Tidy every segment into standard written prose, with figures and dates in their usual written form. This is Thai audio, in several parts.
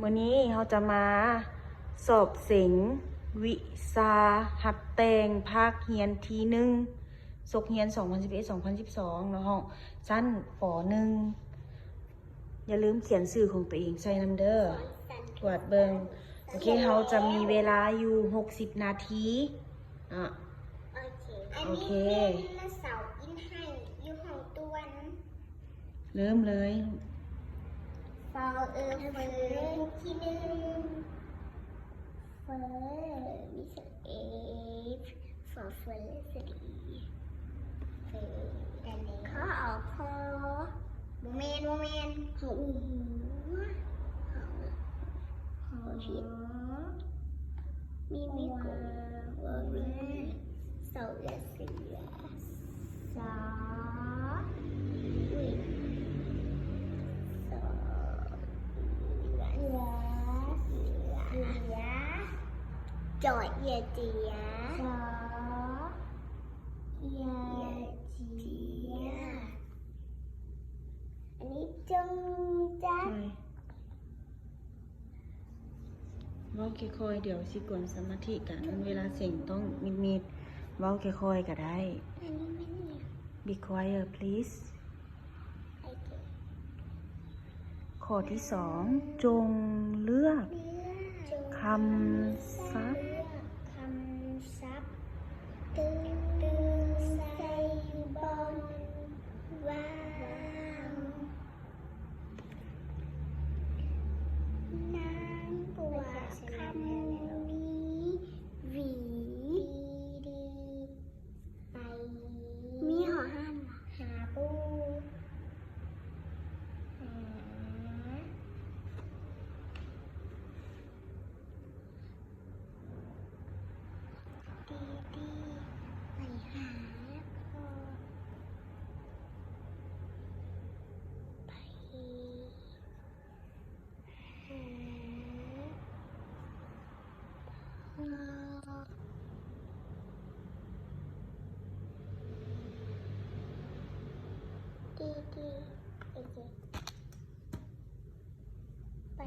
มื้อนี้เราจะมาสอบเสียงวิชาหัดแต่งภาคเรียนที่1ศกเรียน2011-2012เนาะห้องชั้นป .1 อย่าลืมเขียนชื่อของตัวเองใส่นำเด้อตรวจเบิงโอเคเราจะมีเวลาอยู่60นาทีอ่ะโอเคเป็นเสาอินไห้อยู่ห้องตัวนเริ่มเลยฟอเฟิร์ที่1เฟิร์มิสเอฟฟอเฟิร์สดีเฟิร์ดันนี้ข้อออกพอโมเมนหอหูหอผิดมีกวางเสาเสือสออุ้ยสอจอดเยียเจียสอเยียเจียอันนี้จงจัดเว้าค่อยๆเดี๋ยวสิกวนสมาธิกันเวลาเสียงต้องมิดๆเว้าค่อยๆก็ได้ อันนี้ไม่เนี่ย Be quiet please ข้อที่2จงเลือกคำศัพท์ตื่นใส่บอลว่างนางปวดคำนี้หวีดีไปมีหอห้ามหาปูหาดีไปหาพ่อไปหาดีโอเคไป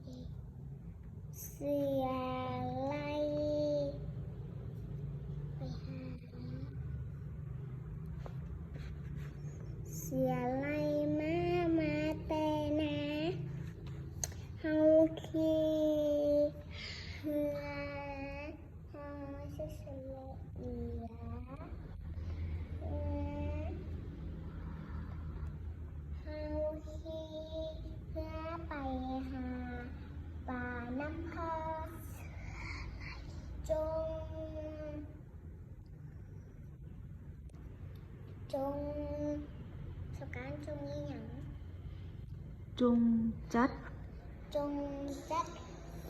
ดีเสือไล่ไปหาเสือไล่มาแต่นะเฮาขี่เหือเฮาชื่อเสือเอือเฮาขี่เพื่อไปหาป่าน้ำพอจงสการจงยี่หยัง จงจัดจงจัด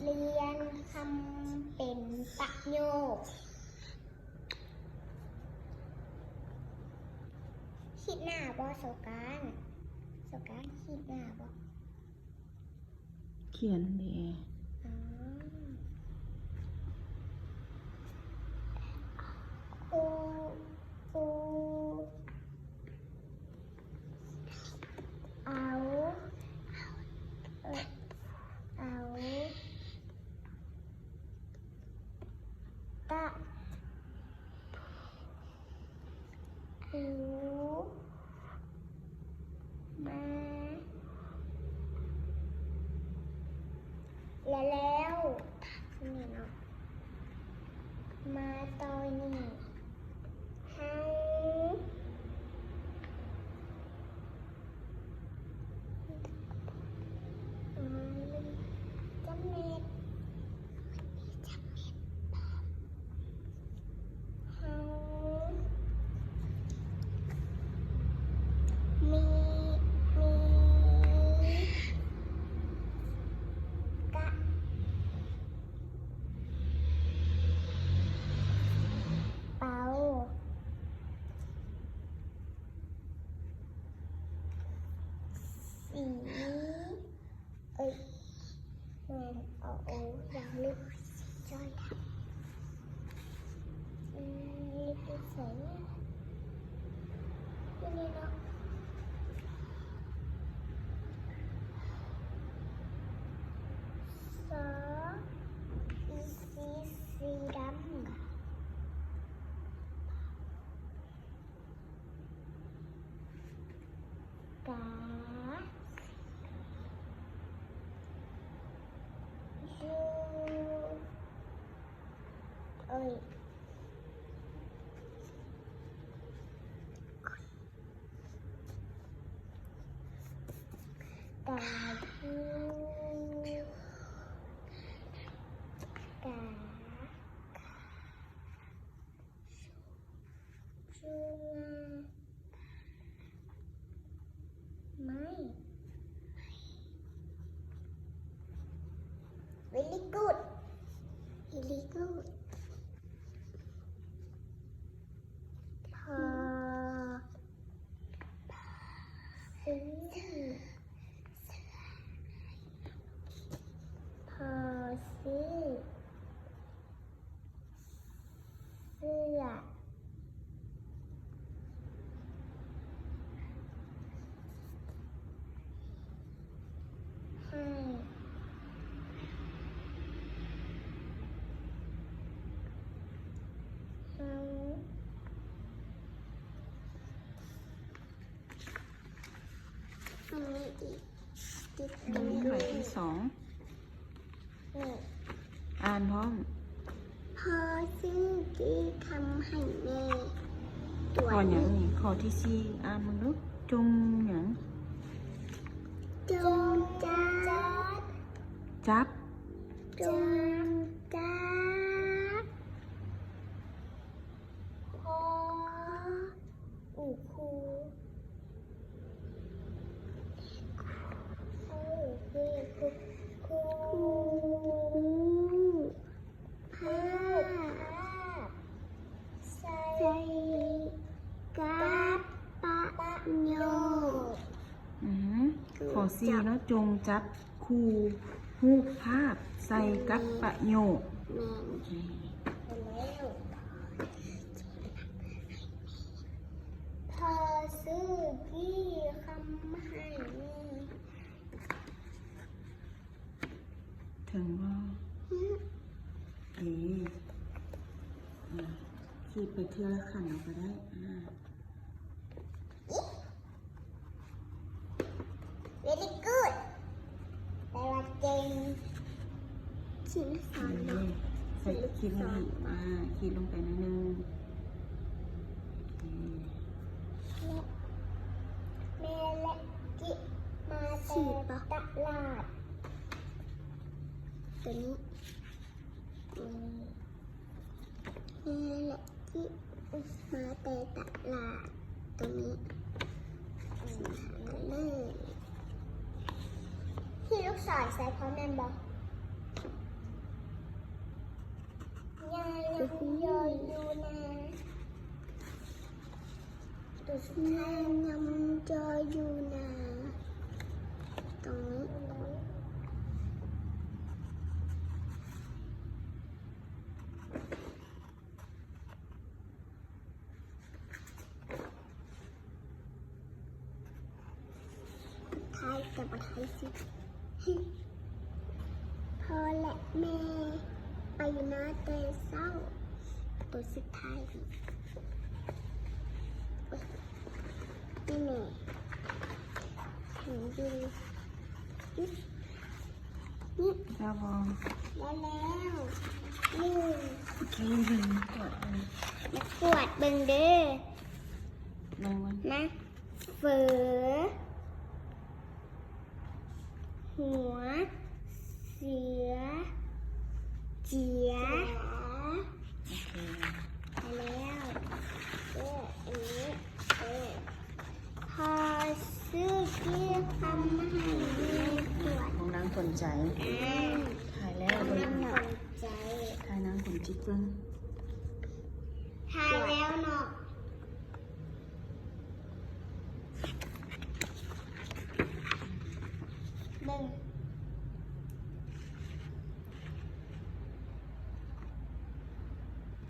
เรียนคำเป็นประโยคคิดหน้าบ่สการคิดหน้าบ่ เขียนดี อูเอาตะอูมาแล้วนี่เนาะมาตอนนี้ให้จำเม็ดให้มีกะเป๋าสีเอ้ยแมนอย่างลึกจ้อยลึกใส่นี่เนาะ อีสีดำกายูเอ้ยกายูกาชูไม่ very good very good พอซื้อพอซื้อเสื้อให้อันนี้อีกติด อันนี้หอยที่สอง นี่ อ่านพร้อม พอซื้อที่ทำให้แม่ตรว ขอ จ อย่างนี้ขอที่สี่อ่านมึงดูจงอย่าง จงจัด จับ จงจัดพออูครูครูภาพใส่กับปะโย อือหือขอสี่เนาะจงจับคู่รูปภาพใส่กับประโยค แมนแล้วพอซื้อที่คำให้ ถึงว่าขีดไปเทือละขันเอาก็ได้very good แปลว่าเก่งชิ้นสองเนาะ ใส่ขีดลงไปขีดลงไปนิดนึง แม่และจิมาแต่ตลาดตัวนี้แม่และจิมาแต่ตลาดตัวนี้เลยที่ลูกศรใส่พร้อมแม่นบอกยายยังยอยอยู่นะตัวสุดท้ายยังจอยอยู่นะตรงนี้ท้ายแต่ประท้ายสิพ่อและแม่ไปนะแต่เศร้าตัวสุดท้ายนี่แม่ถึงดูนี่ จ้าบอ แล้วนี่ โอเคดึงกดเลย มาปวดเบิ่งเด้อ ลงมัน นะเฟือหัวเสือเจีย โอเค ไปแล้วอันนี้พอซื้อที่ทำให้แม่ปวด ของนางสนใจถ่ายแล้ว น้ำหนักใจ ถ่ายนางสนจิตเพิ่ง เ